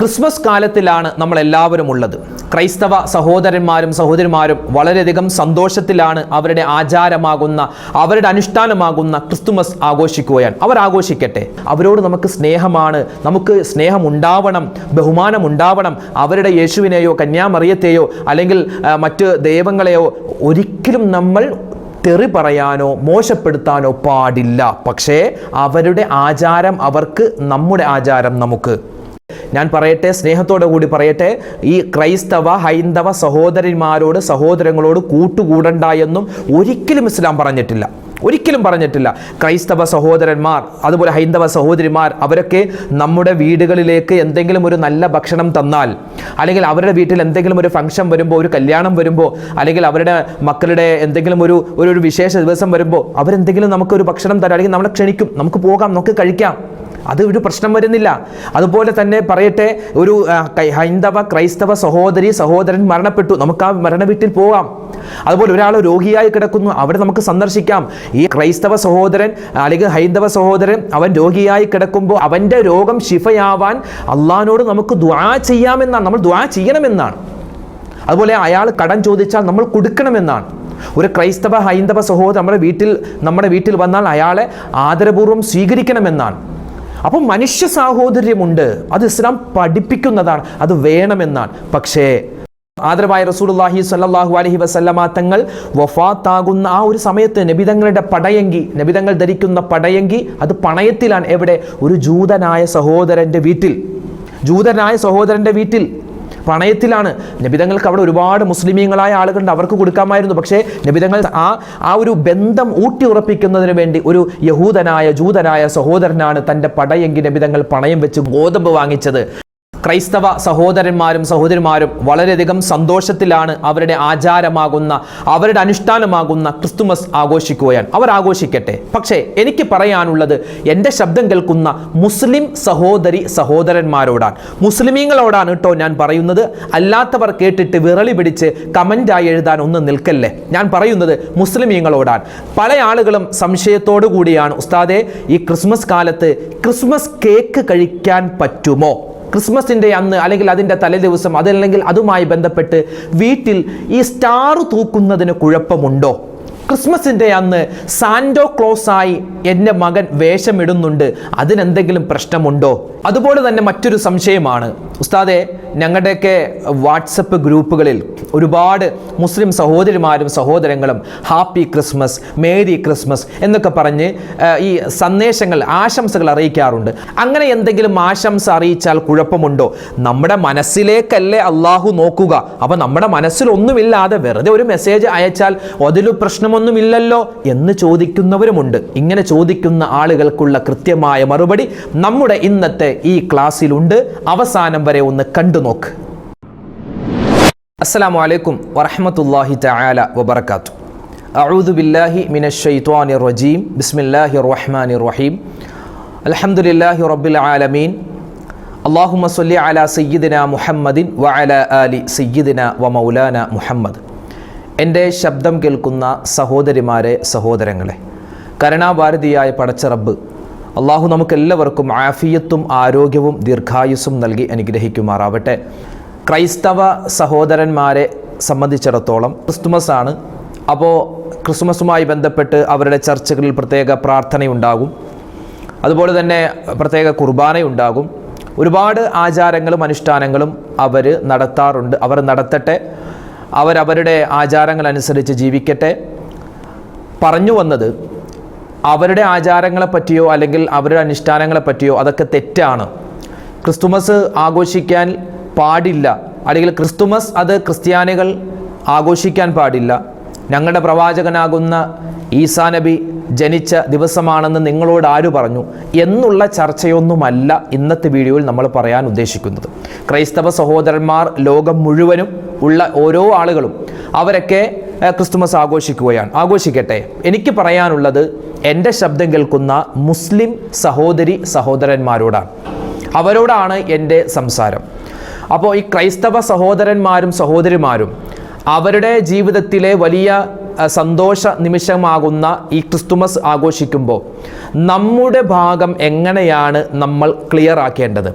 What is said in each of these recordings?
Christmas കാലത്തിലാണ് നമ്മളെല്ലാവരും ഉള്ളത്. ക്രൈസ്തവ സഹോദരന്മാരും സഹോദരിമാരും വളരെയധികം സന്തോഷത്തിലാണ് അവരുടെ ആചാരമാകുന്ന, അവരുടെ അനുഷ്ഠാനമാകുന്ന ക്രിസ്തുമസ് ആഘോഷിക്കുകയാണ്. അവർ ആഘോഷിക്കട്ടെ. അവരോട് നമുക്ക് സ്നേഹമാണ്, നമുക്ക് സ്നേഹമുണ്ടാവണം, ബഹുമാനമുണ്ടാവണം. അവരുടെ യേശുവിനെയോ കന്യാമറിയത്തെയോ അല്ലെങ്കിൽ മറ്റ് ദൈവങ്ങളെയോ ഒരിക്കലും നമ്മൾ തെറി പറയാനോ മോശപ്പെടുത്താനോ പാടില്ല. പക്ഷേ അവരുടെ ആചാരം അവർക്ക്, നമ്മുടെ ആചാരം നമുക്ക്. ഞാൻ പറയട്ടെ, സ്നേഹത്തോടു കൂടി പറയട്ടെ, ഈ ക്രൈസ്തവ ഹൈന്ദവ സഹോദരന്മാരോട് സഹോദരങ്ങളോട് കൂട്ടുകൂടണ്ട എന്നും ഒരിക്കലും ഇസ്ലാം പറഞ്ഞിട്ടില്ല, ഒരിക്കലും പറഞ്ഞിട്ടില്ല. ക്രൈസ്തവ സഹോദരന്മാർ അതുപോലെ ഹൈന്ദവ സഹോദരിമാർ അവരൊക്കെ നമ്മുടെ വീടുകളിലേക്ക് എന്തെങ്കിലും ഒരു നല്ല ഭക്ഷണം തന്നാൽ, അല്ലെങ്കിൽ അവരുടെ വീട്ടിൽ എന്തെങ്കിലും ഒരു ഫംഗ്ഷൻ വരുമ്പോൾ, ഒരു കല്യാണം വരുമ്പോൾ, അല്ലെങ്കിൽ അവരുടെ മക്കളുടെ എന്തെങ്കിലും ഒരു വിശേഷ ദിവസം വരുമ്പോൾ അവരെന്തെങ്കിലും നമുക്കൊരു ഭക്ഷണം തരാം, അല്ലെങ്കിൽ നമ്മളെ ക്ഷണിക്കും, നമുക്ക് പോകാം, നമുക്ക് കഴിക്കാം, അത് ഒരു പ്രശ്നം വരുന്നില്ല. അതുപോലെ തന്നെ പറയട്ടെ, ഒരു ഹൈന്ദവ ക്രൈസ്തവ സഹോദരൻ മരണപ്പെട്ടു, നമുക്ക് ആ മരണ വീട്ടിൽ പോകാം. അതുപോലെ ഒരാൾ രോഗിയായി കിടക്കുന്നു, അവിടെ നമുക്ക് സന്ദർശിക്കാം. ഈ ക്രൈസ്തവ സഹോദരൻ അല്ലെങ്കിൽ ഹൈന്ദവ സഹോദരൻ അവൻ രോഗിയായി കിടക്കുമ്പോൾ അവൻ്റെ രോഗം ശിഫയാവാൻ അള്ളാഹിനോട് നമുക്ക് ദുആ ചെയ്യാമെന്നാണ്, നമ്മൾ ദുആ ചെയ്യണമെന്നാണ്. അതുപോലെ അയാൾ കടം ചോദിച്ചാൽ നമ്മൾ കൊടുക്കണമെന്നാണ്. ഒരു ക്രൈസ്തവ ഹൈന്ദവ സഹോദരൻ നമ്മുടെ വീട്ടിൽ വന്നാൽ അയാളെ ആദരപൂർവ്വം സ്വീകരിക്കണമെന്നാണ്. അപ്പം മനുഷ്യ സാഹോദര്യമുണ്ട്, അത് ഇസ്ലാം പഠിപ്പിക്കുന്നതാണ്, അത് വേണമെന്നാണ്. പക്ഷേ ആദരവായ റസൂലുള്ളാഹി സ്വല്ലല്ലാഹു അലൈഹി വസല്ലമ തങ്ങൾ വഫാത്താകുന്ന ആ ഒരു സമയത്ത് നബിതങ്ങളുടെ പടയങ്കി, നബിതങ്ങൾ ധരിക്കുന്ന പടയങ്കി അത് പണയത്തിലാണ്. എവിടെ? ഒരു ജൂതനായ സഹോദരൻ്റെ വീട്ടിൽ പണയത്തിലാണ്. നബിതങ്ങൾക്ക് അവിടെ ഒരുപാട് മുസ്ലിമീങ്ങളായ ആളുകളുണ്ട്, അവർക്ക് കൊടുക്കാമായിരുന്നു. പക്ഷേ നബിതങ്ങൾ ആ ഒരു ബന്ധം ഊട്ടി ഉറപ്പിക്കുന്നതിന് വേണ്ടി ഒരു ജൂതനായ സഹോദരനാണ് തൻ്റെ പടയെങ്കിൽ നബിതങ്ങൾ പണയം വെച്ച് ഗോതമ്പ് വാങ്ങിച്ചത്. ക്രൈസ്തവ സഹോദരന്മാരും സഹോദരിമാരും വളരെയധികം സന്തോഷത്തിലാണ് അവരുടെ ആചാരമാകുന്ന, അവരുടെ അനുഷ്ഠാനമാകുന്ന ക്രിസ്തുമസ് ആഘോഷിക്കുകയാണ്. അവർ ആഘോഷിക്കട്ടെ. പക്ഷേ എനിക്ക് പറയാനുള്ളത് എൻ്റെ ശബ്ദം കേൾക്കുന്ന മുസ്ലിം സഹോദരന്മാരോടാണ്, മുസ്ലിമീങ്ങളോടാണ് കേട്ടോ ഞാൻ പറയുന്നത്. അല്ലാത്തവർ കേട്ടിട്ട് വിറളി പിടിച്ച് കമൻ്റായി എഴുതാൻ ഒന്നും നിൽക്കല്ലേ. ഞാൻ പറയുന്നത് മുസ്ലിമീങ്ങളോടാണ്. പല ആളുകളും സംശയത്തോടു കൂടിയാണ്, ഉസ്താദേ ഈ ക്രിസ്മസ് കാലത്ത് ക്രിസ്മസ് കേക്ക് കഴിക്കാൻ പറ്റുമോ? ക്രിസ്മസിൻ്റെ അന്ന് അല്ലെങ്കിൽ അതിൻ്റെ തലേദിവസം, അതല്ലെങ്കിൽ അതുമായി ബന്ധപ്പെട്ട് വീട്ടിൽ ഈ സ്റ്റാർ തൂക്കുന്നതിന് കുഴപ്പമുണ്ടോ? ക്രിസ്മസിൻ്റെ അന്ന് സാന്റോ ക്ലോസായി എൻ്റെ മകൻ വേഷമിടുന്നുണ്ട്, അതിനെന്തെങ്കിലും പ്രശ്നമുണ്ടോ? അതുപോലെ തന്നെ മറ്റൊരു സംശയമാണ്, ഉസ്താദെ ഞങ്ങളുടെയൊക്കെ വാട്സപ്പ് ഗ്രൂപ്പുകളിൽ ഒരുപാട് മുസ്ലിം സഹോദരിമാരും സഹോദരങ്ങളും ഹാപ്പി ക്രിസ്മസ്, മേരി ക്രിസ്മസ് എന്നൊക്കെ പറഞ്ഞ് ഈ സന്ദേശങ്ങൾ, ആശംസകൾ അറിയിക്കാറുണ്ട്. അങ്ങനെ എന്തെങ്കിലും ആശംസ അറിയിച്ചാൽ കുഴപ്പമുണ്ടോ? നമ്മുടെ മനസ്സിലേക്കല്ലേ അള്ളാഹു നോക്കുക. അപ്പം നമ്മുടെ മനസ്സിലൊന്നുമില്ലാതെ വെറുതെ ഒരു മെസ്സേജ് അയച്ചാൽ അതിലൊരു പ്രശ്നമൊന്നുമില്ലല്ലോ എന്ന് ചോദിക്കുന്നവരുമുണ്ട്. ഇങ്ങനെ ചോദിക്കുന്ന ആളുകൾക്കുള്ള കൃത്യമായ മറുപടി നമ്മുടെ ഇന്നത്തെ ഈ ക്ലാസ്സിലുണ്ട്. അവസാനം വരെ ഒന്ന് കണ്ടു നോക്ക്. അസ്സലാമു അലൈക്കും വറഹ്മത്തുള്ളാഹി തആല വബറകാതുഹു. അഊദു ബില്ലാഹി മിനശ് ശൈത്വാനിർ റജീം. ബിസ്മില്ലാഹിർ റഹ്മാനിർ റഹീം. അൽഹംദുലില്ലാഹി റബ്ബിൽ ആലമീൻ. അല്ലാഹുമ്മ സ്വല്ലി അലാ സയ്യിദിനാ മുഹമ്മദിൻ വഅലാ ആലി സയ്യിദിനാ വമൗലാനാ മുഹമ്മദ്. എൻ്റെ ശബ്ദം കേൾക്കുന്ന സഹോദരിമാരെ, സഹോദരങ്ങളെ, കരുണാഭാരതിയായ പടച്ച റബ്ബ് അള്ളാഹു നമുക്കെല്ലാവർക്കും ആഫിയത്തും ആരോഗ്യവും ദീർഘായുസ്സും നൽകി അനുഗ്രഹിക്കുമാറാവട്ടെ. ക്രൈസ്തവ സഹോദരന്മാരെ സംബന്ധിച്ചിടത്തോളം ക്രിസ്തുമസ് ആണ്. അപ്പോൾ ക്രിസ്മസുമായി ബന്ധപ്പെട്ട് അവരുടെ ചർച്ചകളിൽ പ്രത്യേക പ്രാർത്ഥനയുണ്ടാകും, അതുപോലെ തന്നെ പ്രത്യേക കുർബാനയുണ്ടാകും. ഒരുപാട് ആചാരങ്ങളും അനുഷ്ഠാനങ്ങളും അവർ നടത്താറുണ്ട്. അവർ നടത്തട്ടെ, അവരവരുടെ ആചാരങ്ങളനുസരിച്ച് ജീവിക്കട്ടെ. പറഞ്ഞു വന്നത് അവരുടെ ആചാരങ്ങളെപ്പറ്റിയോ അല്ലെങ്കിൽ അവരുടെ അനുഷ്ഠാനങ്ങളെപ്പറ്റിയോ അതൊക്കെ തെറ്റാണ്, ക്രിസ്തുമസ് ആഘോഷിക്കാൻ പാടില്ല, അല്ലെങ്കിൽ ക്രിസ്തുമസ് അത് ക്രിസ്ത്യാനികൾ ആഘോഷിക്കാൻ പാടില്ല, ഞങ്ങളുടെ പ്രവാചകനാകുന്ന ഈസാ നബി ജനിച്ച ദിവസമാണെന്ന് നിങ്ങളോട് ആര് പറഞ്ഞു എന്നുള്ള ചർച്ചയൊന്നുമല്ല ഇന്നത്തെ വീഡിയോയിൽ നമ്മൾ പറയാൻ ഉദ്ദേശിക്കുന്നത്. ക്രൈസ്തവ സഹോദരന്മാർ ലോകം മുഴുവനും ഉള്ള ഓരോ ആളുകളും അവരൊക്കെ ക്രിസ്തുമസ് ആഘോഷിക്കുകയാണ്, ആഘോഷിക്കട്ടെ. എനിക്ക് പറയാനുള്ളത് എൻ്റെ ശബ്ദം കേൾക്കുന്ന മുസ്ലിം സഹോദരന്മാരോടാണ്, അവരോടാണ് എൻ്റെ സംസാരം. അപ്പോൾ ഈ ക്രൈസ്തവ സഹോദരന്മാരും സഹോദരിമാരും അവരുടെ ജീവിതത്തിലെ വലിയ സന്തോഷ നിമിഷമാകുന്ന ഈ ക്രിസ്തുമസ് ആഘോഷിക്കുമ്പോൾ നമ്മുടെ ഭാഗം എങ്ങനെയാണ് നമ്മൾ ക്ലിയർ ആക്കേണ്ടത്?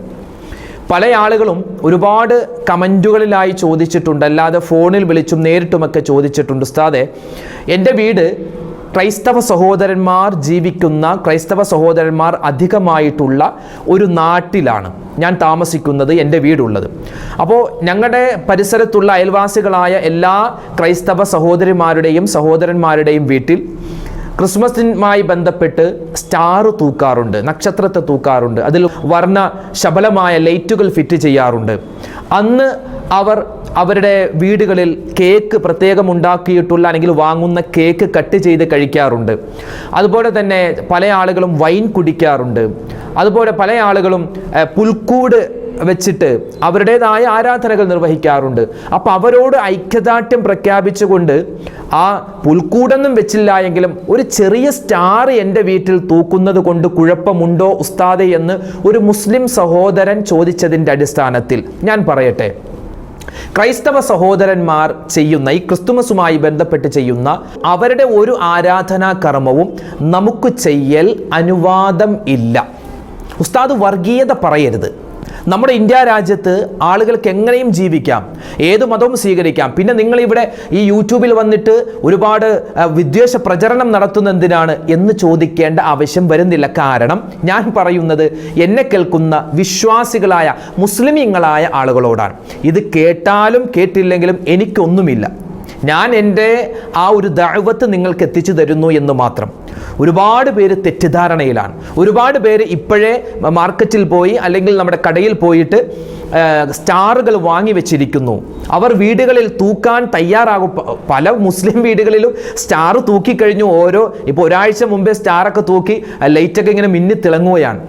പല ആളുകളും ഒരുപാട് കമൻറ്റുകളിലായി ചോദിച്ചിട്ടുണ്ട്, അല്ലാതെ ഫോണിൽ വിളിച്ചും നേരിട്ടുമൊക്കെ ചോദിച്ചിട്ടുണ്ട്, ഉസ്താദെ എൻ്റെ വീട് ക്രൈസ്തവ സഹോദരന്മാർ ജീവിക്കുന്ന, ക്രൈസ്തവ സഹോദരന്മാർ അധികമായിട്ടുള്ള ഒരു നാട്ടിലാണ് ഞാൻ താമസിക്കുന്നത്, എൻ്റെ വീടുള്ളത്. അപ്പോൾ ഞങ്ങളുടെ പരിസരത്തുള്ള അയൽവാസികളായ എല്ലാ ക്രൈസ്തവ സഹോദരിമാരുടെയും സഹോദരന്മാരുടെയും വീട്ടിൽ ക്രിസ്മസിനുമായി ബന്ധപ്പെട്ട് സ്റ്റാർ തൂക്കാറുണ്ട്, നക്ഷത്രത്തെ തൂക്കാറുണ്ട്, അതിൽ വർണ്ണ ശബലമായ ലൈറ്റുകൾ ഫിറ്റ് ചെയ്യാറുണ്ട്. അന്ന് അവർ അവരുടെ വീടുകളിൽ കേക്ക് പ്രത്യേകം ഉണ്ടാക്കിയിട്ടുള്ള അല്ലെങ്കിൽ വാങ്ങുന്ന കേക്ക് കട്ട് ചെയ്ത് കഴിക്കാറുണ്ട്. അതുപോലെ തന്നെ പല ആളുകളും വൈൻ കുടിക്കാറുണ്ട്. അതുപോലെ പല ആളുകളും പുൽക്കൂട് വെച്ചിട്ട് അവരുടേതായ ആരാധനകൾ നിർവഹിക്കാറുണ്ട്. അപ്പോൾ അവരോട് ഐക്യദാർഢ്യം പ്രഖ്യാപിച്ചുകൊണ്ട് ആ പുൽക്കൂടൊന്നും വെച്ചില്ല എങ്കിലും ഒരു ചെറിയ സ്റ്റാർ എൻ്റെ വീട്ടിൽ തൂക്കുന്നത് കൊണ്ട് കുഴപ്പമുണ്ടോ ഉസ്താദെ എന്ന് ഒരു മുസ്ലിം സഹോദരൻ ചോദിച്ചതിൻ്റെ അടിസ്ഥാനത്തിൽ ഞാൻ പറയട്ടെ, ക്രൈസ്തവ സഹോദരന്മാർ ചെയ്യുന്ന ഈ ക്രിസ്തുമസുമായി ബന്ധപ്പെട്ട് ചെയ്യുന്ന അവരുടെ ഒരു ആരാധനാ കർമ്മവും നമുക്ക് ചെയ്യൽ അനുവാദം ഇല്ല. ഉസ്താദ് വർഗീയത പറയരുത്. നമ്മുടെ ഇന്ത്യ രാജ്യത്ത് ആളുകൾക്ക് എങ്ങനെയും ജീവിക്കാം, ഏത് മതവും സ്വീകരിക്കാം. പിന്നെ നിങ്ങളിവിടെ ഈ യൂട്യൂബിൽ വന്നിട്ട് ഒരുപാട് വിദ്വേഷ പ്രചരണം നടത്തുന്നതിനാണ് എന്ന് ചോദിക്കേണ്ട ആവശ്യം വരുന്നില്ല. കാരണം ഞാൻ പറയുന്നത് എന്നെ കേൾക്കുന്ന വിശ്വാസികളായ മുസ്ലിമീങ്ങളായ ആളുകളോടാണ്. ഇത് കേട്ടാലും കേട്ടില്ലെങ്കിലും എനിക്കൊന്നുമില്ല. ഞാൻ എൻ്റെ ആ ഒരു ദഅവത്ത് നിങ്ങൾക്ക് എത്തിച്ചു തരുന്നു എന്ന് മാത്രം. ഒരുപാട് പേര് തെറ്റിദ്ധാരണയിലാണ്. ഒരുപാട് പേര് ഇപ്പോഴേ മാർക്കറ്റിൽ പോയി അല്ലെങ്കിൽ നമ്മുടെ കടയിൽ പോയിട്ട് സ്റ്റാറുകൾ വാങ്ങി വെച്ചിരിക്കുന്നു. അവർ വീടുകളിൽ തൂക്കാൻ തയ്യാറാകും. പല മുസ്ലിം വീടുകളിലും സ്റ്റാർ തൂക്കിക്കഴിഞ്ഞു. ഇപ്പോൾ ഒരാഴ്ച മുമ്പേ സ്റ്റാറൊക്കെ തൂക്കി ലൈറ്റൊക്കെ ഇങ്ങനെ മിന്നി തിളങ്ങുകയാണ്.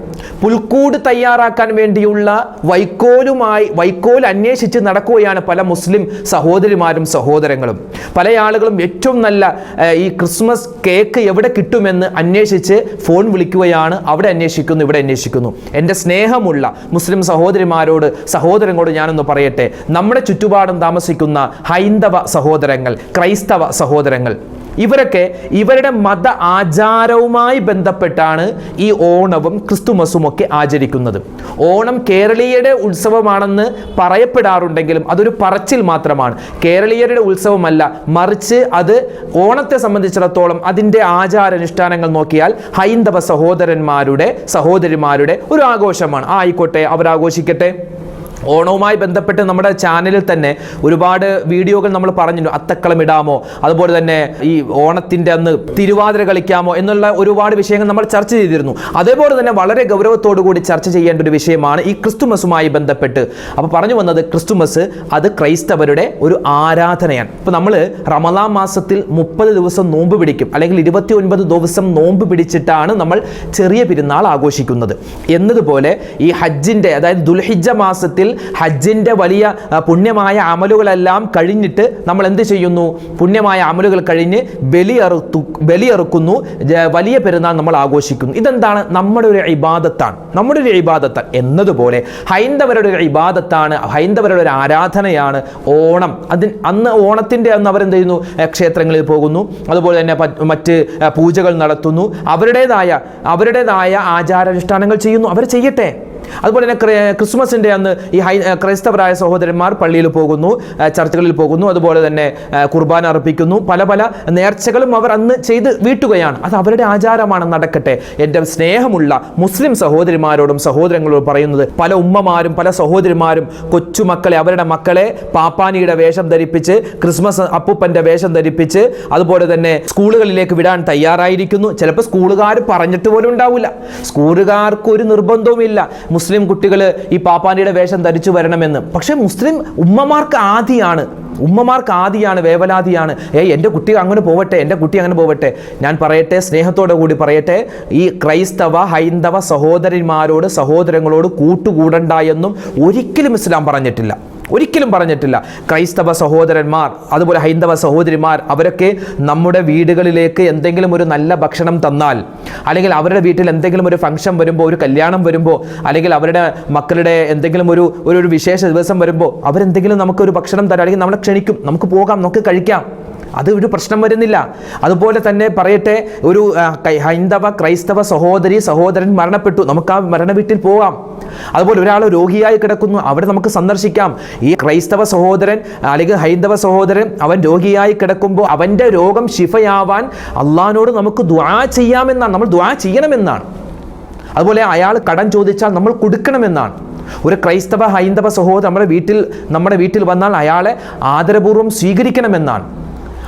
പുൽക്കൂട് തയ്യാറാക്കാൻ വേണ്ടിയുള്ള വൈക്കോൽ അന്വേഷിച്ച് നടക്കുകയാണ് പല മുസ്ലിം സഹോദരിമാരും സഹോദരങ്ങളും. പല ആളുകളും ഏറ്റവും നല്ല ഈ ക്രിസ്മസ് കേക്ക് എവിടെ കിട്ടുമെന്ന് അന്വേഷിച്ച് ഫോൺ വിളിക്കുകയാണ്. അവിടെ അന്വേഷിക്കുന്നു, ഇവിടെ അന്വേഷിക്കുന്നു. എൻ്റെ സ്നേഹമുള്ള മുസ്ലിം സഹോദരങ്ങളോട് ഞാനൊന്ന് പറയട്ടെ, നമ്മുടെ ചുറ്റുപാടും താമസിക്കുന്ന ഹൈന്ദവ സഹോദരങ്ങൾ, ക്രൈസ്തവ സഹോദരങ്ങൾ, ഇവരൊക്കെ ഇവരുടെ മത ആചാരവുമായി ബന്ധപ്പെട്ടാണ് ഈ ഓണവും ക്രിസ്തുമസും ഒക്കെ ആചരിക്കുന്നത്. ഓണം കേരളീയരുടെ ഉത്സവമാണെന്ന് പറയപ്പെടാറുണ്ടെങ്കിലും അതൊരു പറച്ചിൽ മാത്രമാണ്. കേരളീയരുടെ ഉത്സവമല്ല, മറിച്ച് അത് ഓണത്തെ സംബന്ധിച്ചിടത്തോളം അതിൻ്റെ ആചാരാനുഷ്ഠാനങ്ങൾ നോക്കിയാൽ ഹൈന്ദവ സഹോദരിമാരുടെ ഒരു ആഘോഷമാണ്. ആയിക്കോട്ടെ, അവരാഘോഷിക്കട്ടെ. ഓണവുമായി ബന്ധപ്പെട്ട് നമ്മുടെ ചാനലിൽ തന്നെ ഒരുപാട് വീഡിയോകൾ നമ്മൾ പറഞ്ഞിട്ടുണ്ട്. അത്തക്കളം ഇടാമോ, അതുപോലെ തന്നെ ഈ ഓണത്തിൻ്റെ അന്ന് തിരുവാതിര കളിക്കാമോ എന്നുള്ള ഒരുപാട് വിഷയങ്ങൾ നമ്മൾ ചർച്ച ചെയ്തിരുന്നു. അതേപോലെ തന്നെ വളരെ ഗൗരവത്തോടു കൂടി ചർച്ച ചെയ്യേണ്ട ഒരു വിഷയമാണ് ഈ ക്രിസ്തുമസുമായി ബന്ധപ്പെട്ട്. അപ്പോൾ പറഞ്ഞു വന്നത്, ക്രിസ്തുമസ് അത് ക്രൈസ്തവരുടെ ഒരു ആരാധനയാണ്. ഇപ്പോൾ നമ്മൾ റമദാൻ മാസത്തിൽ 30 ദിവസം നോമ്പ് പിടിക്കും, അല്ലെങ്കിൽ 29 ദിവസം നോമ്പ് പിടിച്ചിട്ടാണ് നമ്മൾ ചെറിയ പെരുന്നാൾ ആഘോഷിക്കുന്നത്. എന്നതുപോലെ ഈ ഹജ്ജിൻ്റെ, അതായത് ദുൽഹിജ്ജ മാസത്തിൽ ഹജ്ജിന്റെ വലിയ പുണ്യമായ അമലുകളെല്ലാം കഴിഞ്ഞിട്ട് നമ്മൾ എന്ത് ചെയ്യുന്നു? പുണ്യമായ അമലുകൾ കഴിഞ്ഞ് ബലിയറുക്കുന്നു, വലിയ പെരുന്നാൾ നമ്മൾ ആഘോഷിക്കുന്നു. ഇതെന്താണ്? നമ്മുടെ ഒരു ഇബാദത്താണ്. എന്നതുപോലെ ഹൈന്ദവരുടെ ഒരു ഇബാദത്താണ്, ഹൈന്ദവരുടെ ഒരു ആരാധനയാണ് ഓണം. അന്ന് ഓണത്തിൻ്റെ അന്ന് അവരെന്ത് ചെയ്യുന്നു? ക്ഷേത്രങ്ങളിൽ പോകുന്നു, അതുപോലെ തന്നെ മറ്റ് പൂജകൾ നടത്തുന്നു, അവരുടേതായ ആചാരാനുഷ്ഠാനങ്ങൾ ചെയ്യുന്നു. അവർ ചെയ്യട്ടെ. അതുപോലെ തന്നെ ക്രിസ്മസിൻ്റെ അന്ന് ഈ ക്രൈസ്തവരായ സഹോദരന്മാർ പള്ളിയിൽ പോകുന്നു, ചർച്ചുകളിൽ പോകുന്നു, അതുപോലെ തന്നെ കുർബാന അർപ്പിക്കുന്നു. പല നേർച്ചകളും അവർ അന്ന് ചെയ്ത് വീട്ടുകയാണ്. അത് അവരുടെ ആചാരമാണ്, നടക്കട്ടെ. എൻ്റെ സ്നേഹമുള്ള മുസ്ലിം സഹോദരിമാരോടും സഹോദരങ്ങളോടും പറയുന്നത്, പല ഉമ്മമാരും പല സഹോദരിമാരും കൊച്ചുമക്കളെ, അവരുടെ മക്കളെ പാപ്പാനിയുടെ വേഷം ധരിപ്പിച്ച്, ക്രിസ്മസ് അപ്പൂപ്പൻ്റെ വേഷം ധരിപ്പിച്ച്, അതുപോലെ തന്നെ സ്കൂളുകളിലേക്ക് വിടാൻ തയ്യാറായിരിക്കുന്നു. ചിലപ്പോൾ സ്കൂളുകാർ പറഞ്ഞിട്ട് പോലും ഉണ്ടാവില്ല. സ്കൂളുകാർക്ക് ഒരു നിർബന്ധവുമില്ല മുസ്ലിം കുട്ടികൾ ഈ പാപ്പാനിയുടെ വേഷം ധരിച്ചു വരണമെന്ന്. പക്ഷേ മുസ്ലിം ഉമ്മമാർക്ക് ആദിയാണ്, വേവലാതിയാണ്. എൻ്റെ കുട്ടി അങ്ങനെ പോവട്ടെ. ഞാൻ പറയട്ടെ, സ്നേഹത്തോടെ കൂടി പറയട്ടെ, ഈ ഹൈന്ദവ സഹോദരങ്ങളോട് കൂട്ടുകൂടണ്ട എന്നും ഒരിക്കലും ഇസ്ലാം പറഞ്ഞിട്ടില്ല. ക്രൈസ്തവ സഹോദരന്മാർ, അതുപോലെ ഹൈന്ദവ സഹോദരിമാർ, അവരൊക്കെ നമ്മുടെ വീടുകളിലേക്ക് എന്തെങ്കിലും ഒരു നല്ല ഭക്ഷണം തന്നാൽ, അല്ലെങ്കിൽ അവരുടെ വീട്ടിൽ എന്തെങ്കിലും ഒരു ഫംഗ്ഷൻ വരുമ്പോൾ, ഒരു കല്യാണം വരുമ്പോൾ, അല്ലെങ്കിൽ അവരുടെ മക്കളുടെ എന്തെങ്കിലും ഒരു വിശേഷ ദിവസം വരുമ്പോൾ അവരെന്തെങ്കിലും നമുക്കൊരു ഭക്ഷണം തരാം, അല്ലെങ്കിൽ നമ്മളെ ക്ഷണിക്കും, നമുക്ക് പോകാം, നമുക്ക് കഴിക്കാം. അത് ഒരു പ്രശ്നം വരുന്നില്ല. അതുപോലെ തന്നെ പറയട്ടെ, ഒരു ക്രൈസ്തവ സഹോദരൻ മരണപ്പെട്ടു, നമുക്ക് ആ മരണ വീട്ടിൽ പോകാം. അതുപോലെ ഒരാൾ രോഗിയായി കിടക്കുന്നു, അവിടെ നമുക്ക് സന്ദർശിക്കാം. ഈ ക്രൈസ്തവ സഹോദരൻ അല്ലെങ്കിൽ ഹൈന്ദവ സഹോദരൻ അവൻ രോഗിയായി കിടക്കുമ്പോൾ അവൻ്റെ രോഗം ശിഫയാവാൻ അള്ളാഹിനോട് നമുക്ക് ദുആ ചെയ്യാമെന്നാണ്, നമ്മൾ ദുആ ചെയ്യണമെന്നാണ്. അതുപോലെ അയാൾ കടം ചോദിച്ചാൽ നമ്മൾ കൊടുക്കണമെന്നാണ്. ഒരു ക്രൈസ്തവ ഹൈന്ദവ സഹോദരൻ നമ്മുടെ വീട്ടിൽ വന്നാൽ അയാളെ ആദരപൂർവ്വം സ്വീകരിക്കണമെന്നാണ്.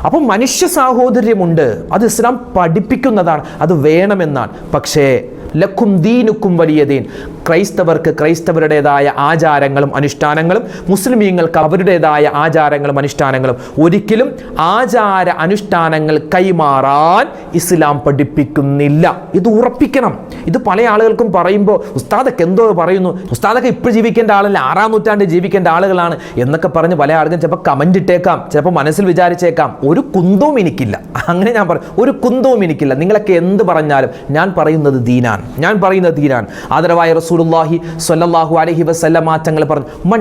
അപ്പം മനുഷ്യ സാഹോദര്യമുണ്ട്, അത് ഇസ്ലാം പഠിപ്പിക്കുന്നതാണ്, അത് വേണമെന്നാണ്. പക്ഷേ ലക്കും ദീനുക്കും വലിയ ദീൻ, ക്രൈസ്തവർക്ക് ക്രൈസ്തവരുടേതായ ആചാരങ്ങളും അനുഷ്ഠാനങ്ങളും, മുസ്ലിമീങ്ങൾക്ക് അവരുടേതായ ആചാരങ്ങളും അനുഷ്ഠാനങ്ങളും, ഒരിക്കലും ആചാര അനുഷ്ഠാനങ്ങൾ കൈമാറാൻ ഇസ്ലാം പഠിപ്പിക്കുന്നില്ല. ഇത് ഉറപ്പിക്കണം. ഇത് പല ആളുകൾക്കും പറയുമ്പോൾ ഉസ്താദൊക്കെ എന്തോ പറയുന്നു, ഉസ്താദൊക്കെ ഇപ്പോൾ ജീവിക്കേണ്ട ആളല്ല, 6-ാം നൂറ്റാണ്ടിൽ ജീവിക്കേണ്ട ആളുകളാണ് എന്നൊക്കെ പറഞ്ഞ് പല ആളുകളും ചിലപ്പോൾ കമൻ്റ് ഇട്ടേക്കാം, ചിലപ്പോൾ മനസ്സിൽ വിചാരിച്ചേക്കാം. ഒരു കുന്തവും എനിക്കില്ല, അങ്ങനെ ഞാൻ പറയും, ഒരു കുന്തവും എനിക്കില്ല. നിങ്ങളൊക്കെ എന്ത് പറഞ്ഞാലും ഞാൻ പറയുന്നത് ദീനാണ്, ഞാൻ പറയുന്നത് ദീനാണ്. ആദരവായ റസൂലുള്ളാഹി സ്വല്ലല്ലാഹു അലൈഹി വസല്ലമ തങ്ങൾ പറഞ്ഞു, മൻ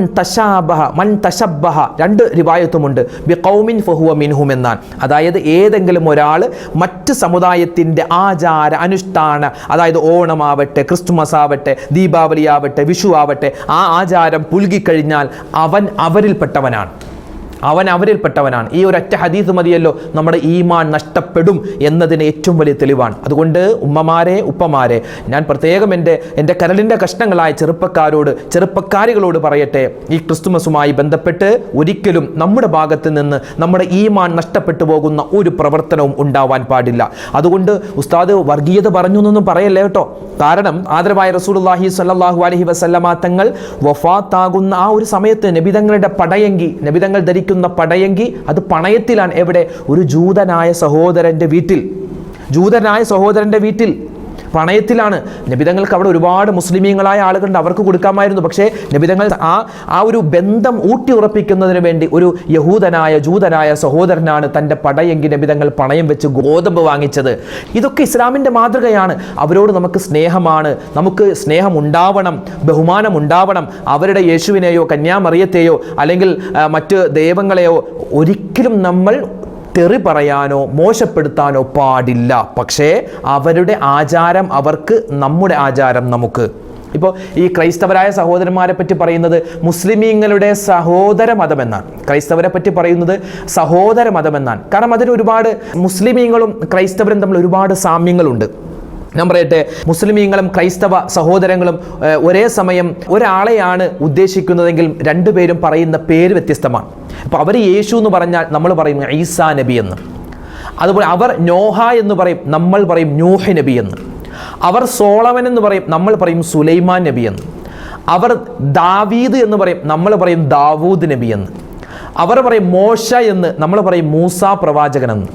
തശബ്ബഹ, 2 റിവായത്തുമുണ്ട്, ബിഖൗമിൻ ഫഹുവ മിൻഹും എന്നാണ്. അതായത് ഏതെങ്കിലും ഒരാൾ മറ്റ് സമുദായത്തിൻ്റെ ആചാര അനുഷ്ഠാന, അതായത് ഓണമാവട്ടെ, ക്രിസ്തുമസ് ആവട്ടെ, ദീപാവലി ആവട്ടെ, വിഷു ആവട്ടെ, ആ ആചാരം പുൽകിക്കഴിഞ്ഞാൽ അവൻ അവരിൽപ്പെട്ടവനാണ്. ഈ ഒരൊറ്റ ഹദീസ് മതിയല്ലോ നമ്മുടെ ഈമാൻ നഷ്ടപ്പെടും എന്നതിന് ഏറ്റവും വലിയ തെളിവാണ്. അതുകൊണ്ട് ഉമ്മമാരെ, ഉപ്പമാരെ, ഞാൻ പ്രത്യേകം എൻ്റെ കരളിൻ്റെ കഷ്ണങ്ങളായ ചെറുപ്പക്കാരികളോട് പറയട്ടെ, ഈ ക്രിസ്തുമസുമായി ബന്ധപ്പെട്ട് ഒരിക്കലും നമ്മുടെ ഭാഗത്ത് നിന്ന് നമ്മുടെ ഈമാൻ നഷ്ടപ്പെട്ടു പോകുന്ന ഒരു പ്രവർത്തനവും ഉണ്ടാവാൻ പാടില്ല. അതുകൊണ്ട് ഉസ്താദ് വർഗീയത പറഞ്ഞു എന്നൊന്നും പറയല്ലേ കേട്ടോ. കാരണം ആദരവായ റസൂലുള്ളാഹി സ്വല്ലല്ലാഹു അലൈഹി വസല്ലമ തങ്ങൾ വഫാത്താകുന്ന ആ ഒരു സമയത്ത് നബിതങ്ങളുടെ നബിതങ്ങൾ ധരിക്കുന്ന പടയങ്കി അത് പണയത്തിലാണ്. എവിടെ? ഒരു ജൂതനായ സഹോദരന്റെ വീട്ടിൽ പണയത്തിലാണ്. നബിതങ്ങൾക്ക് അവിടെ ഒരുപാട് മുസ്ലിമീങ്ങളായ ആളുകളുണ്ട്, അവർക്ക് കൊടുക്കാമായിരുന്നു. പക്ഷേ നബിതങ്ങൾ ആ ഒരു ബന്ധം ഊട്ടി ഉറപ്പിക്കുന്നതിന് വേണ്ടി ഒരു ജൂതനായ സഹോദരനാണ് തൻ്റെ പടയെങ്കിൽ നബിതങ്ങൾ പണയം വെച്ച് ഗോതമ്പ് വാങ്ങിച്ചത്. ഇതൊക്കെ ഇസ്ലാമിൻ്റെ മാതൃകയാണ്. അവരോട് നമുക്ക് സ്നേഹമാണ്, നമുക്ക് സ്നേഹം ഉണ്ടാവണം, ബഹുമാനം ഉണ്ടാവണം. അവരുടെ യേശുവിനെയോ കന്യാമറിയത്തെയോ അല്ലെങ്കിൽ മറ്റ് ദൈവങ്ങളെയോ ഒരിക്കലും നമ്മൾ തെറി പറയാനോ മോശപ്പെടുത്താനോ പാടില്ല. പക്ഷേ അവരുടെ ആചാരം അവർക്ക്, നമ്മുടെ ആചാരം നമുക്ക്. ഇപ്പോൾ ഈ ക്രൈസ്തവരായ സഹോദരന്മാരെ പറ്റി പറയുന്നത് മുസ്ലിമീങ്ങളുടെ സഹോദര മതമെന്നാണ്, ക്രൈസ്തവരെ പറ്റി പറയുന്നത് സഹോദര മതമെന്നാണ്. കാരണം അതിന് ഒരുപാട് മുസ്ലിമീങ്ങളും ക്രൈസ്തവരും തമ്മിൽ ഒരുപാട് സാമ്യങ്ങളുണ്ട്. ഞാൻ പറയട്ടെ, മുസ്ലിമീങ്ങളും ക്രൈസ്തവ സഹോദരങ്ങളും ഒരേ സമയം ഒരാളെയാണ് ഉദ്ദേശിക്കുന്നതെങ്കിൽ രണ്ടുപേരും പറയുന്ന പേര് വ്യത്യസ്തമാണ്. അപ്പോൾ അവർ യേശു എന്ന് പറഞ്ഞാൽ നമ്മൾ പറയും ഈസാ നബി എന്ന്. അതുപോലെ അവർ നോഹ എന്ന് പറയും, നമ്മൾ പറയും നൂഹ് നബി എന്ന്. അവർ സോളമൻ എന്ന് പറയും, നമ്മൾ പറയും സുലൈമാൻ നബി എന്ന്. അവർ ദാവീദ് എന്ന് പറയും, നമ്മൾ പറയും ദാവൂദ് നബി എന്ന്. അവർ പറയും മോശ എന്ന്, നമ്മൾ പറയും മൂസ പ്രവാചകൻ എന്ന്.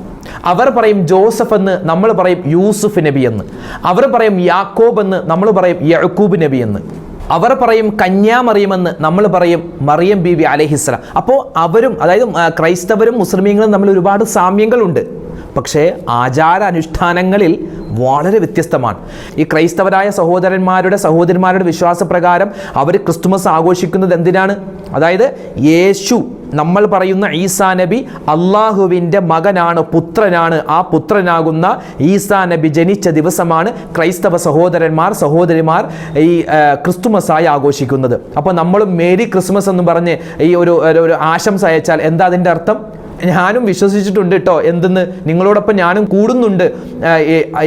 അവർ പറയും ജോസഫ് എന്ന്, നമ്മൾ പറയും യൂസുഫ് നബി എന്ന്. അവർ പറയും യാക്കോബ് എന്ന്, നമ്മൾ പറയും യഅ്കൂബ് നബി എന്ന്. അവർ പറയും കന്യാമറിയമെന്ന്, നമ്മൾ പറയും മറിയം ബീവി അലൈഹിസ്സലാം. അപ്പോൾ അവരും, അതായത് ക്രൈസ്തവരും മുസ്ലിമീങ്ങളും തമ്മിൽ ഒരുപാട് സാമ്യങ്ങളുണ്ട്. പക്ഷേ ആചാരാനുഷ്ഠാനങ്ങളിൽ വളരെ വ്യത്യസ്തമാണ്. ഈ ക്രൈസ്തവരായ സഹോദരന്മാരുടെ വിശ്വാസപ്രകാരം അവർ ക്രിസ്തുമസ് ആഘോഷിക്കുന്നത് എന്തിനാണ്? അതായത് യേശു, നമ്മൾ പറയുന്ന ഈസാ നബി അള്ളാഹുവിൻ്റെ മകനാണ്, പുത്രനാണ്. ആ പുത്രനാകുന്ന ഈസാ നബി ജനിച്ച ദിവസമാണ് ക്രൈസ്തവ സഹോദരിമാർ ഈ ക്രിസ്തുമസായി ആഘോഷിക്കുന്നത്. അപ്പോൾ നമ്മളും മേരി ക്രിസ്മസ് എന്ന് പറഞ്ഞ് ഈ ഒരു ആശംസ അയച്ചാൽ എന്താ അതിൻ്റെ അർത്ഥം? ഞാനും വിശ്വസിച്ചിട്ടുണ്ട് കേട്ടോ, എന്തെന്ന്, നിങ്ങളോടൊപ്പം ഞാനും കൂടുന്നുണ്ട്.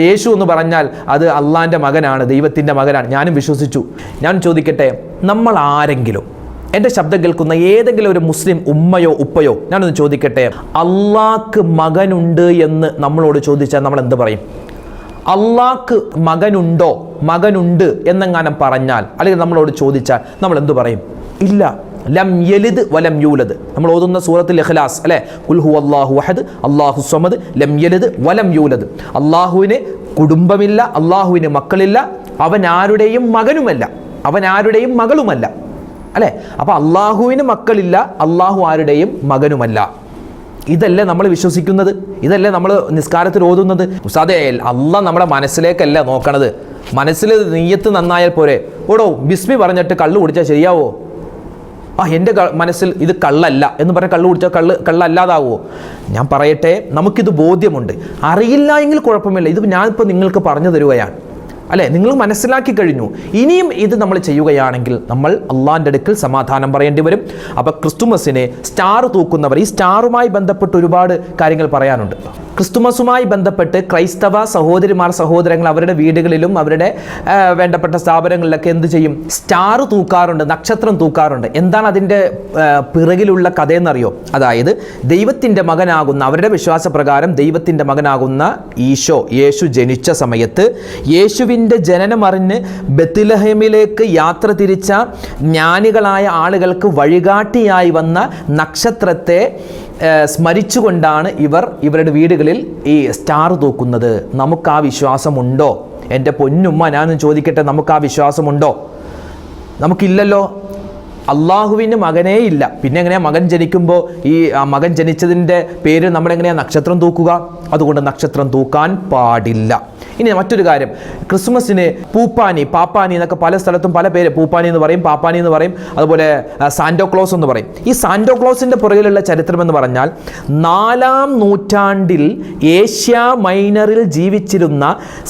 യേശു എന്ന് പറഞ്ഞാൽ അത് അള്ളാൻ്റെ മകനാണ്, ദൈവത്തിൻ്റെ മകനാണ്, ഞാനും വിശ്വസിച്ചു. ഞാൻ ചോദിക്കട്ടെ, നമ്മൾ ആരെങ്കിലും, എൻ്റെ ശബ്ദം കേൾക്കുന്ന ഏതെങ്കിലും ഒരു മുസ്ലിം ഉമ്മയോ ഉപ്പയോ, ഞാനൊന്ന് ചോദിക്കട്ടെ, അള്ളാഹ്ക്ക് മകനുണ്ട് എന്ന് നമ്മളോട് ചോദിച്ചാൽ നമ്മൾ എന്ത് പറയും? അള്ളാഹ്ക്ക് മകനുണ്ട് എന്നെങ്ങാനും പറഞ്ഞാൽ, അല്ലെങ്കിൽ നമ്മളോട് ചോദിച്ചാൽ നമ്മൾ എന്ത് പറയും? ഇല്ല. ലം യലിദ് വലം യൂലദ്, നമ്മൾ ഓതുന്ന സൂറത്തുൽ ഇഖ്ലാസ് അല്ലേ, ഖുൽ ഹുവല്ലാഹു അഹദ് അല്ലാഹു സ്വമദ് ലം യലിദ് വലം യൂലദ്. അള്ളാഹുവിന് കുടുംബമില്ല, അള്ളാഹുവിന് മക്കളില്ല, അവൻ ആരുടെയും മകനുമല്ല, അവൻ ആരുടെയും മകളുമല്ല അല്ലേ. അപ്പോൾ അള്ളാഹുവിന് മക്കളില്ല, അള്ളാഹു ആരുടെയും മകനുമല്ല. ഇതല്ലേ നമ്മൾ വിശ്വസിക്കുന്നത്, ഇതല്ലേ നമ്മൾ നിസ്കാരത്തിൽ ഓതുന്നത്. ഉസ്താദേ, അള്ളാഹ് നമ്മുടെ മനസ്സിലേക്കല്ല നോക്കണത്, മനസ്സിൽ നിയ്യത്ത് നന്നായാൽ പോരെ. ഓടോ ബിസ്മി പറഞ്ഞിട്ട് കള്ളു കുടിച്ചാൽ ശരിയാവോ? എൻ്റെ മനസ്സിൽ ഇത് കള്ളല്ല എന്ന് പറഞ്ഞാൽ കള്ളു കുടിച്ചാൽ കള്ളല്ലാതാവുമോ? ഞാൻ പറയട്ടെ, നമുക്കിത് ബോധ്യമുണ്ട്. അറിയില്ല എങ്കിൽ കുഴപ്പമില്ല, ഇത് ഞാനിപ്പോൾ നിങ്ങൾക്ക് പറഞ്ഞു തരുകയാണ്, അല്ലേ? നിങ്ങൾ മനസ്സിലാക്കി കഴിഞ്ഞു. ഇനിയും ഇത് നമ്മൾ ചെയ്യുകയാണെങ്കിൽ നമ്മൾ അള്ളാഹിൻ്റെ അടുക്കൽ സമാധാനം പറയേണ്ടി വരും. അപ്പോൾ ക്രിസ്തുമസിനെ സ്റ്റാർ തൂക്കുന്നവർ, ഈ സ്റ്റാറുമായി ബന്ധപ്പെട്ട് ഒരുപാട് കാര്യങ്ങൾ പറയാനുണ്ട്. ക്രിസ്തുമസുമായി ബന്ധപ്പെട്ട് ക്രൈസ്തവ സഹോദരിമാർ സഹോദരങ്ങൾ അവരുടെ വീടുകളിലും അവരുടെ വേണ്ടപ്പെട്ട സ്ഥാപനങ്ങളിലൊക്കെ എന്ത് ചെയ്യും? സ്റ്റാർ തൂക്കാറുണ്ട്, നക്ഷത്രം തൂക്കാറുണ്ട്. എന്താണ് അതിൻ്റെ പിറകിലുള്ള കഥയെന്നറിയോ? അതായത് ദൈവത്തിൻ്റെ മകനാകുന്ന, അവരുടെ വിശ്വാസപ്രകാരം ദൈവത്തിൻ്റെ മകനാകുന്ന യേശു ജനിച്ച സമയത്ത് യേശുവിൻ്റെ ജനനമറിഞ്ഞ് ബത്ലഹേമിലേക്ക് യാത്ര തിരിച്ച ജ്ഞാനികളായ ആളുകൾക്ക് വഴികാട്ടിയായി വന്ന നക്ഷത്രത്തെ സ്മരിച്ചുകൊണ്ടാണ് ഇവരുടെ വീടുകളിൽ ഈ സ്റ്റാർ തൂക്കുന്നത്. നമുക്ക് ആ വിശ്വാസമുണ്ടോ? എൻ്റെ പൊന്നുമ്മ, ഞാനൊന്ന് ചോദിക്കട്ടെ, നമുക്ക് ആ വിശ്വാസമുണ്ടോ? നമുക്കില്ലല്ലോ. അള്ളാഹുവിന് മകനേ ഇല്ല. പിന്നെ എങ്ങനെയാണ് മകൻ ജനിക്കുമ്പോൾ ഈ മകൻ ജനിച്ചതിൻ്റെ പേര് നമ്മളെങ്ങനെയാണ് നക്ഷത്രം തൂക്കുക? അതുകൊണ്ട് നക്ഷത്രം തൂക്കാൻ പാടില്ല. ഇനി മറ്റൊരു കാര്യം, ക്രിസ്മസിന് പൂപ്പാനി, പാപ്പാനി എന്നൊക്കെ പല സ്ഥലത്തും പല പേര്, പൂപ്പാനി എന്ന് പറയും, പാപ്പാനി എന്ന് പറയും, അതുപോലെ സാന്റോ ക്ലോസ് എന്ന് പറയും. ഈ സാന്റോ ക്ലോസിൻ്റെ പുറകിലുള്ള ചരിത്രം എന്ന് പറഞ്ഞാൽ 4-ാം നൂറ്റാണ്ടിൽ ഏഷ്യ മൈനറിൽ ജീവിച്ചിരുന്ന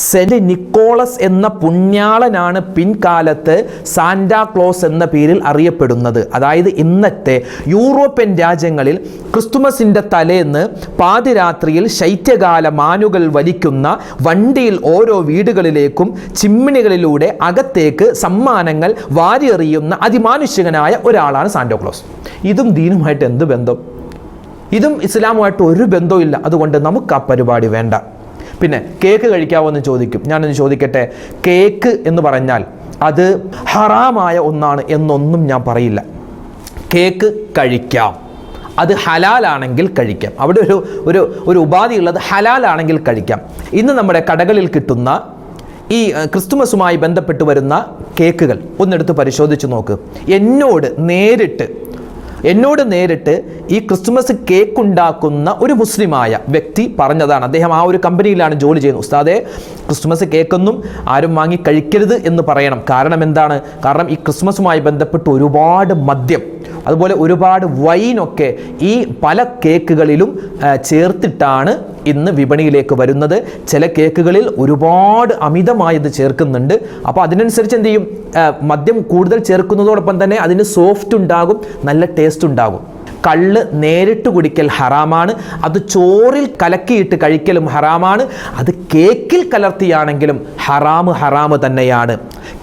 സെന്റ് നിക്കോളസ് എന്ന പുണ്യാളനാണ് പിൻകാലത്ത് സാന്റാ ക്ലോസ് എന്ന പേരിൽ അറിയപ്പെടുന്നത്. അതായത് ഇന്നത്തെ യൂറോപ്യൻ രാജ്യങ്ങളിൽ ക്രിസ്തുമസിൻ്റെ തലേന്ന് പാതിരാത്രിയിൽ ശൈത്യകാല മാനുകൾ വലിക്കുന്ന വണ്ടിയിൽ ഓരോ വീടുകളിലേക്കും ചിമ്മിണികളിലൂടെ അകത്തേക്ക് സമ്മാനങ്ങൾ വാരിയെറിയുന്ന അതിമാനുഷികനായ ഒരാളാണ് സാന്റോ ക്ലോസ്. ഇതും ദീനുമായിട്ട് എന്ത് ബന്ധം? ഇതും ഇസ്ലാമുമായിട്ട് ഒരു ബന്ധവും ഇല്ല. അതുകൊണ്ട് നമുക്ക് ആ പരിപാടി വേണ്ട. പിന്നെ കേക്ക് കഴിക്കാവോ എന്ന് ചോദിക്കും. ഞാനൊന്ന് ചോദിക്കട്ടെ, കേക്ക് എന്ന് പറഞ്ഞാൽ അത് ഹറാമായ ഒന്നാണ് എന്നൊന്നും ഞാൻ പറയില്ല. കേക്ക് കഴിക്കാം, അത് ഹലാലാണെങ്കിൽ കഴിക്കാം. അവിടെ ഒരു ഉപാധി ഉള്ളത് ഹലാലാണെങ്കിൽ കഴിക്കാം. ഇന്ന് നമ്മുടെ കടകളിൽ കിട്ടുന്ന ഈ ക്രിസ്തുമസുമായി ബന്ധപ്പെട്ട് വരുന്ന കേക്കുകൾ ഒന്നെടുത്ത് പരിശോധിച്ച് നോക്ക്. എന്നോട് നേരിട്ട് ഈ ക്രിസ്തുമസ് കേക്ക് ഉണ്ടാക്കുന്ന ഒരു മുസ്ലിമായ വ്യക്തി പറഞ്ഞതാണ്. അദ്ദേഹം ആ ഒരു കമ്പനിയിലാണ് ജോലി ചെയ്യുന്നത്. ഉസ്താദേ, ക്രിസ്തുമസ് കേക്കൊന്നും ആരും വാങ്ങി കഴിക്കരുത് എന്ന് പറയണം. കാരണം എന്താണ്? കാരണം ഈ ക്രിസ്മസുമായി ബന്ധപ്പെട്ട് ഒരുപാട് മദ്യം, അതുപോലെ ഒരുപാട് വൈനൊക്കെ ഈ പല കേക്കുകളിലും ചേർത്തിട്ടാണ് ഇന്ന് വിപണിയിലേക്ക് വരുന്നത്. ചില കേക്കുകളിൽ ഒരുപാട് അമിതമായത് ചേർക്കുന്നുണ്ട്. അപ്പോൾ അതിനനുസരിച്ച് എന്ത് ചെയ്യും? മദ്യം കൂടുതൽ ചേർക്കുന്നതോടൊപ്പം തന്നെ അതിന് സോഫ്റ്റ് ഉണ്ടാകും, നല്ല ടേസ്റ്റ് ഉണ്ടാകും. കള്ള് നേരിട്ട് കുടിക്കൽ ഹറാമാണ്, അത് ചോറിൽ കലക്കിയിട്ട് കഴിക്കലും ഹറാമാണ്, അത് കേക്കിൽ കലർത്തിയാണെങ്കിലും ഹറാമ് തന്നെയാണ്.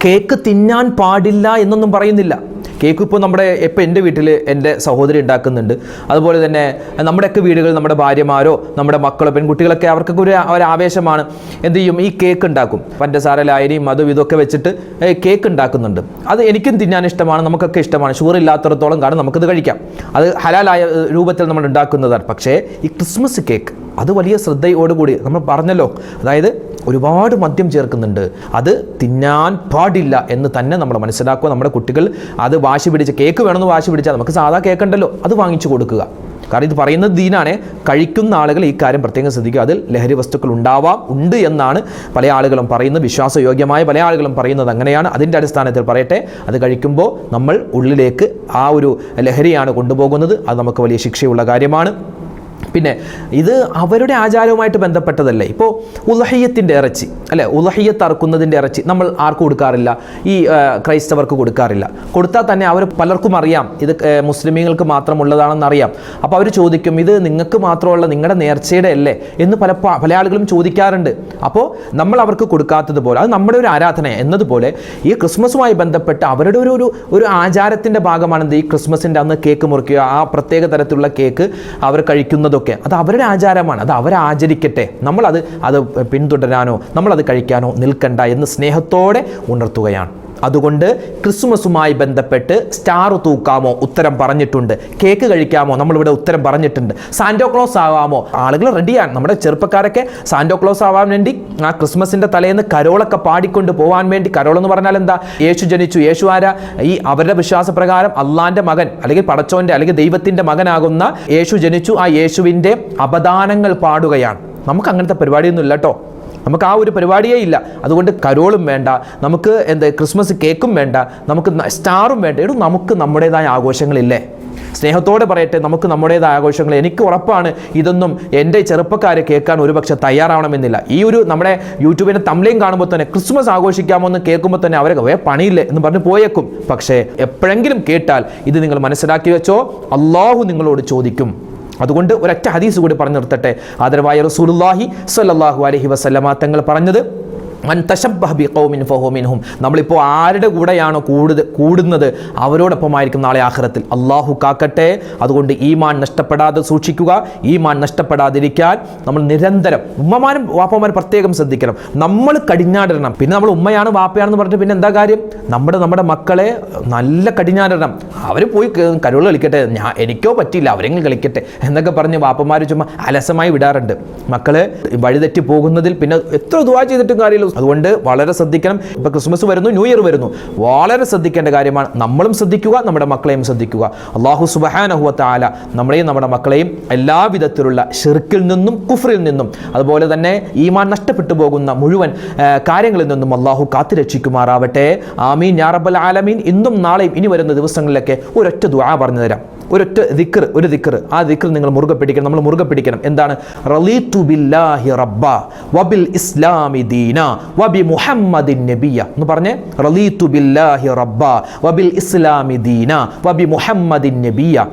കേക്ക് തിന്നാൻ പാടില്ല എന്നൊന്നും പറയുന്നില്ല. കേക്ക് ഇപ്പോൾ എൻ്റെ വീട്ടിൽ എൻ്റെ സഹോദരി ഉണ്ടാക്കുന്നുണ്ട്. അതുപോലെ തന്നെ നമ്മുടെയൊക്കെ വീടുകളിൽ നമ്മുടെ ഭാര്യമാരോ നമ്മുടെ മക്കളോ പെൺകുട്ടികളൊക്കെ അവർക്കൊക്കെ ഒരു ആവേശമാണ്. എന്ത് ചെയ്യും? ഈ കേക്ക് ഉണ്ടാക്കും. പഞ്ചസാര ലായനിയും അതും ഇതൊക്കെ വെച്ചിട്ട് കേക്ക് ഉണ്ടാക്കുന്നുണ്ട്. അത് എനിക്കും തിന്നാൻ ഇഷ്ടമാണ്, നമുക്കൊക്കെ ഇഷ്ടമാണ്. ഷുഗർ ഇല്ലാത്തടത്തോളം കാരണം നമുക്കത് കഴിക്കാം. അത് ഹലാലായ രൂപത്തിൽ നമ്മൾ ഉണ്ടാക്കുന്നതാണ്. പക്ഷേ ഈ ക്രിസ്മസ് കേക്ക് അത് വലിയ ശ്രദ്ധയോടുകൂടി നമ്മൾ പറഞ്ഞല്ലോ, അതായത് ഒരുപാട് മദ്യം ചേർക്കുന്നുണ്ട്, അത് തിന്നാൻ പാടില്ല എന്ന് തന്നെ നമ്മൾ മനസ്സിലാക്കുക. നമ്മുടെ കുട്ടികൾ അത് വാശി പിടിച്ച് കേക്ക് വേണമെന്ന് വാശി പിടിച്ചാൽ നമുക്ക് സാധാ കേക്ക് ഉണ്ടല്ലോ, അത് വാങ്ങിച്ചു കൊടുക്കുക. കാരണം ഇത് പറയുന്നത് ദീനാണ്. കഴിക്കുന്ന ആളുകൾ ഈ കാര്യം പ്രത്യേകം ശ്രദ്ധിക്കുക. അതിൽ ലഹരി വസ്തുക്കൾ ഉണ്ട് എന്നാണ് പല ആളുകളും പറയുന്നത്. വിശ്വാസയോഗ്യമായ പല ആളുകളും പറയുന്നത് അങ്ങനെയാണ്. അതിൻ്റെ അടിസ്ഥാനത്തിൽ പറയട്ടെ, അത് കഴിക്കുമ്പോൾ നമ്മൾ ഉള്ളിലേക്ക് ആ ഒരു ലഹരിയാണ് കൊണ്ടുപോകുന്നത്. അത് നമുക്ക് വലിയ ശിക്ഷയുള്ള കാര്യമാണ്. പിന്നെ ഇത് അവരുടെ ആചാരവുമായിട്ട് ബന്ധപ്പെട്ടതല്ലേ. ഇപ്പോൾ ഉളഹിയത്തിൻ്റെ ഇറച്ചി അല്ലേ, ഉളഹിയത്ത് അറുക്കുന്നതിൻ്റെ ഇറച്ചി നമ്മൾ ആർക്കും കൊടുക്കാറില്ല, ഈ ക്രൈസ്തവർക്ക് കൊടുക്കാറില്ല. കൊടുത്താൽ തന്നെ അവർ പലർക്കും അറിയാം ഇത് മുസ്ലിമീങ്ങൾക്ക് മാത്രമുള്ളതാണെന്ന് അറിയാം. അപ്പോൾ അവർ ചോദിക്കും, ഇത് നിങ്ങൾക്ക് മാത്രമുള്ള നിങ്ങളുടെ നേർച്ചയുടെ അല്ലേ എന്ന് പല ആളുകളും ചോദിക്കാറുണ്ട്. അപ്പോൾ നമ്മൾ അവർക്ക് കൊടുക്കാത്തതുപോലെ അത് നമ്മുടെ ഒരു ആരാധന എന്നതുപോലെ ഈ ക്രിസ്മസുമായി ബന്ധപ്പെട്ട് അവരുടെ ഒരു ആചാരത്തിൻ്റെ ഭാഗമാണെന്ത് ഈ ക്രിസ്മസിൻ്റെ അന്ന് കേക്ക് മുറിക്കുക, ആ പ്രത്യേക തരത്തിലുള്ള കേക്ക് അവർ കഴിക്കുന്നതൊക്കെ അത് അവരുടെ ആചാരമാണ്. അത് അവരാചരിക്കട്ടെ, നമ്മളത് പിന്തുടരാനോ നമ്മളത് കഴിക്കാനോ നിൽക്കണ്ട എന്ന് സ്നേഹത്തോടെ ഉണർത്തുകയാണ്. അതുകൊണ്ട് ക്രിസ്മസുമായി ബന്ധപ്പെട്ട് സ്റ്റാർ തൂക്കാമോ? ഉത്തരം പറഞ്ഞിട്ടുണ്ട്. കേക്ക് കഴിക്കാമോ? നമ്മളിവിടെ ഉത്തരം പറഞ്ഞിട്ടുണ്ട്. സാന്റോ ക്ലോസ് ആവാമോ? ആളുകൾ റെഡിയാണ്. നമ്മുടെ ചെറുപ്പക്കാരൊക്കെ സാന്റോ ക്ലോസ് ആവാൻ വേണ്ടി ആ ക്രിസ്മസിൻ്റെ തലേന്ന് കരോളൊക്കെ പാടിക്കൊണ്ട് പോകാൻ വേണ്ടി. കരോൾ എന്ന് പറഞ്ഞാൽ എന്താ? യേശു ജനിച്ചു, യേശു ആരാ? ഈ അവരുടെ വിശ്വാസപ്രകാരം അള്ളാന്റെ മകൻ അല്ലെങ്കിൽ പടച്ചോന്റെ അല്ലെങ്കിൽ ദൈവത്തിൻ്റെ മകനാകുന്ന യേശു ജനിച്ചു. ആ യേശുവിൻ്റെ അപദാനങ്ങൾ പാടുകയാണ്. നമുക്ക് അങ്ങനത്തെ പരിപാടിയൊന്നും ഇല്ല കേട്ടോ. നമുക്ക് ആ ഒരു പരിപാടിയേ ഇല്ല. അതുകൊണ്ട് കരോളും വേണ്ട, നമുക്ക് ക്രിസ്മസ് കേക്കും വേണ്ട, നമുക്ക് സ്റ്റാറും വേണ്ട. നമുക്ക് നമ്മുടേതായ ആഘോഷങ്ങളില്ലേ? സ്നേഹത്തോടെ പറയട്ടെ, നമുക്ക് നമ്മുടേതായ ആഘോഷങ്ങൾ, എനിക്ക് ഉറപ്പാണ് ഇതൊന്നും എൻ്റെ ചെറുപ്പക്കാരെ കേൾക്കാൻ ഒരുപക്ഷെ തയ്യാറാവണമെന്നില്ല. ഈ ഒരു നമ്മുടെ യൂട്യൂബിൻ്റെ തംബ്ലൈൻ കാണുമ്പോൾ തന്നെ ക്രിസ്മസ് ആഘോഷിക്കാമോ എന്ന് കേൾക്കുമ്പോൾ തന്നെ അവരെ പണിയില്ലേ എന്ന് പറഞ്ഞ് പോയേക്കും. പക്ഷേ എപ്പോഴെങ്കിലും കേട്ടാൽ ഇത് നിങ്ങൾ മനസ്സിലാക്കി വെച്ചോ, അള്ളാഹു നിങ്ങളോട് ചോദിക്കും. അതുകൊണ്ട് ഒരൊറ്റ ഹദീസ് കൂടി പറഞ്ഞു നിർത്തട്ടെ. ആദരവായ റസൂലുള്ളാഹി സ്വല്ലല്ലാഹു അലൈഹി വസല്ലമ തങ്ങൾ പറഞ്ഞത്, മൻ തശബ്ബഹ ബിഖൗമിൻ ഫഹുവ മിൻഹും. നമ്മളിപ്പോൾ ആരുടെ കൂടെയാണോ കൂടുന്നത് അവരോടൊപ്പമായിരിക്കും നാളെ ആഖിറത്തിൽ. അള്ളാഹു കാക്കട്ടെ. അതുകൊണ്ട് ഈമാൻ നഷ്ടപ്പെടാതെ സൂക്ഷിക്കുക. ഈമാൻ നഷ്ടപ്പെടാതിരിക്കാൻ നമ്മൾ നിരന്തരം, ഉമ്മമാരും വാപ്പമാരും പ്രത്യേകം ശ്രദ്ധിക്കണം. നമ്മൾ കടിഞ്ഞാടിടണം. പിന്നെ നമ്മൾ ഉമ്മയാണ് വാപ്പയാണെന്ന് പറഞ്ഞിട്ട് പിന്നെ എന്താ കാര്യം? നമ്മുടെ മക്കളെ നല്ല കടിഞ്ഞാടിടണം. അവർ പോയി കരോള് കളിക്കട്ടെ, എനിക്കോ പറ്റില്ല, അവരെങ്കിലും കളിക്കട്ടെ എന്നൊക്കെ പറഞ്ഞ് വാപ്പമാർ ചുമ്മാ അലസമായി വിടാറുണ്ട്. മക്കള് വഴിതെറ്റി പോകുന്നതിൽ പിന്നെ എത്ര ദുആ ചെയ്തിട്ടും കാര്യമില്ല. അതുകൊണ്ട് വളരെ ശ്രദ്ധിക്കണം. ഇപ്പോൾ ക്രിസ്മസ് വരുന്നു, ന്യൂ ഇയർ വരുന്നു, വളരെ ശ്രദ്ധിക്കേണ്ട കാര്യമാണ്. നമ്മളും ശ്രദ്ധിക്കുക, നമ്മുടെ മക്കളെയും ശ്രദ്ധിക്കുക. അല്ലാഹു സുബ്ഹാനഹു വ തആല നമ്മളെയും നമ്മുടെ മക്കളെയും എല്ലാവിധത്തിലുള്ള ശിർക്കിൽ നിന്നും കുഫ്രിൽ നിന്നും അതുപോലെ തന്നെ ഈമാൻ നഷ്ടപ്പെട്ടു പോകുന്ന മുഴുവൻ കാര്യങ്ങളിൽ നിന്നും അല്ലാഹു കാത്തുരക്ഷിക്കുമാറാവട്ടെ. ആമീൻ യാ റബ്ബൽ ആലമീൻ. ഇന്നും നാളെയും ഇനി വരുന്ന ദിവസങ്ങളിലൊക്കെ ഒരൊറ്റ ദുആ പറഞ്ഞു തരാം. ഒരൊറ്റ ദിക്ർ, ഒരു ദിക്ർ. ആ ദിക്ർ നിങ്ങൾ മുറുകെ പിടിക്കണം, നമ്മൾ മുറുകെ പിടിക്കണം. എന്താണ്? റളീതു ബില്ലാഹി റബ്ബ വബിൽ ഇസ്ലാമി ദീന വബി മുഹമ്മദിൻ നബിയ എന്ന് പറഞ്ഞേ. റളീതു ബില്ലാഹി റബ്ബ വബിൽ ഇസ്ലാമി ദീന വബി മുഹമ്മദിൻ നബിയ.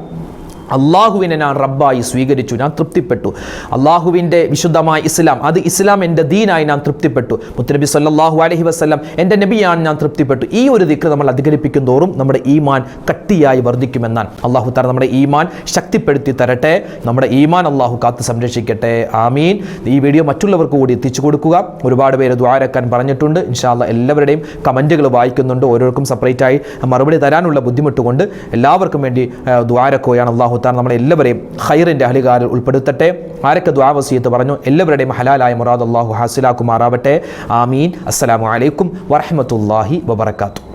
അള്ളാഹുവിനെ ഞാൻ റബ്ബായി സ്വീകരിച്ചു, ഞാൻ തൃപ്തിപ്പെട്ടു. അള്ളാഹുവിൻ്റെ വിശുദ്ധമായ ഇസ്ലാം, അത് ഇസ്ലാം എൻ്റെ ദീനായി ഞാൻ തൃപ്തിപ്പെട്ടു. മുത്തുനബി സല്ലല്ലാഹു അലൈഹി വസല്ലം എൻ്റെ നബിയാണ്, ഞാൻ തൃപ്തിപ്പെട്ടു. ഈ ഒരു ദിക്ർ നമ്മൾ അധികരിപ്പിക്കും തോറും നമ്മുടെ ഈമാൻ കട്ടിയായി വർദ്ധിക്കുമെന്നാണ്. അള്ളാഹു തആല നമ്മുടെ ഈമാൻ ശക്തിപ്പെടുത്തി തരട്ടെ. നമ്മുടെ ഈമാൻ അള്ളാഹു കാത്ത് സംരക്ഷിക്കട്ടെ. ആമീൻ. ഈ വീഡിയോ മറ്റുള്ളവർക്ക് കൂടി എത്തിച്ചു കൊടുക്കുക. ഒരുപാട് പേര് ദുആരക്കാൻ പറഞ്ഞിട്ടുണ്ട്. ഇൻഷാ അല്ലാഹ് എല്ലാവരുടെയും കമൻറ്റുകൾ വായിക്കുന്നുണ്ട്. ഓരോരുത്തർക്കും സെപ്പറേറ്റായി മറുപടി തരാനുള്ള ബുദ്ധിമുട്ട് കൊണ്ട് എല്ലാവർക്കും വേണ്ടി ദുആരക്കുകയാണ്. അള്ളാഹു നമ്മളെ എല്ലാവരെയും ഖൈറിൻ്റെ അഹ്ലുകാരിൽ ഉൾപ്പെടുത്തട്ടെ. ആരൊക്കെ ദുആ വസിയത്ത് പറഞ്ഞു എല്ലാവരുടെയും ഹലാലായ മുറാദ് അല്ലാഹു ഹാസിലാക്കുമാറാവട്ടെ. ആമീൻ. അസ്സലാമു അലൈക്കും വറഹ്മത്തുള്ളാഹി വബറകാതുഹു.